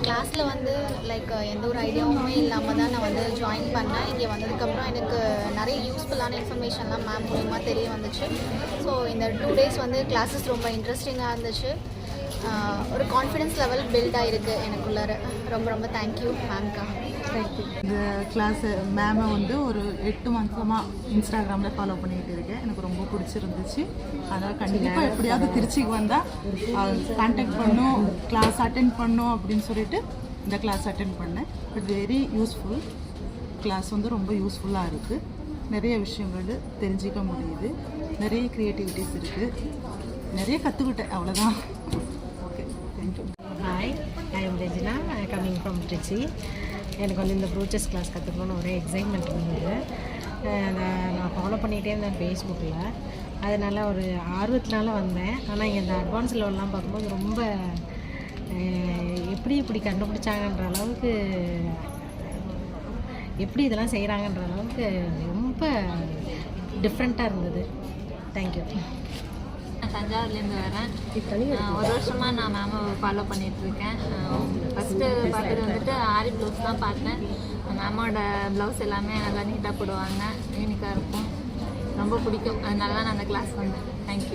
கிளாஸில் வந்து லைக் எந்த ஒரு ஐடியாவுமே இல்லாமல் தான் நான் வந்து ஜாயின் பண்ணேன். இங்கே வந்ததுக்கப்புறம் எனக்கு நிறைய யூஸ்ஃபுல்லான இன்ஃபர்மேஷன்லாம் மேம் மூலிமா தெரிய வந்துச்சு. ஸோ இந்த 2 days வந்து கிளாஸஸ் ரொம்ப இன்ட்ரெஸ்டிங்காக இருந்துச்சு. ஒரு கான்ஃபிடென்ஸ் லெவல் பில்ட் ஆகிருக்கு எனக்குள்ளார. ரொம்ப ரொம்ப தேங்க்யூ மேம்க்கா. தேங்க்யூ. இந்த கிளாஸ் மேமை வந்து ஒரு 8 மாதமாக இன்ஸ்டாகிராமில் ஃபாலோ பண்ணிகிட்டு இருக்கேன். எனக்கு ரொம்ப பிடிச்சிருந்துச்சு. அதனால் கண்டிப்பாக எப்படியாவது திருச்சிக்கு வந்தால் கான்டாக்ட் பண்ணோம், கிளாஸ் அட்டென்ட் பண்ணோம் அப்படின்னு சொல்லிட்டு இந்த கிளாஸ் அட்டென்ட் பண்ணேன். பட் வெரி யூஸ்ஃபுல் கிளாஸ் வந்து ரொம்ப யூஸ்ஃபுல்லாக இருக்குது. நிறைய விஷயங்கள் தெரிஞ்சிக்க முடியுது, நிறைய க்ரியேட்டிவிட்டிஸ் இருக்குது, நிறைய கற்றுக்கிட்டேன். அவ்வளோதான். Okay, thank you. Hi, I am Regina, coming from Trichy. எனக்கு வந்து இந்த ப்ரூச்சஸ் கிளாஸ் கற்றுக்கணுன்னு ஒரே எக்ஸைட்மெண்ட் இருந்தது. நான் ஃபாலோ பண்ணிகிட்டே இருந்தேன் ஃபேஸ்புக்கில். அதனால் ஒரு ஆர்வத்தினால வந்தேன். ஆனால் இங்கே இந்த அட்வான்ஸ் லெவல்லாம் பார்க்கும்போது ரொம்ப எப்படி இப்படி கண்டுபிடிச்சாங்கன்ற அளவுக்கு, எப்படி இதெல்லாம் செய்கிறாங்கன்ற அளவுக்கு ரொம்ப டிஃப்ரெண்ட்டாக இருந்தது. தேங்க்யூ. நான் தஞ்சாவூர்லேருந்து வரேன். ஒரு வருஷமாக நான் மேமை ஃபாலோ பண்ணிகிட்ருக்கேன். ஃபஸ்ட்டு பார்த்தது வந்துட்டு ஆரி ப்ளவுஸ் தான் பார்த்தேன். மேமோட ப்ளவுஸ் எல்லாமே நல்லா நீட்டாக போடுவாங்க, யூனிக்காக இருக்கும், ரொம்ப பிடிக்கும். அதனால தான் நான் அந்த கிளாஸ் வந்தேன். தேங்க்யூ.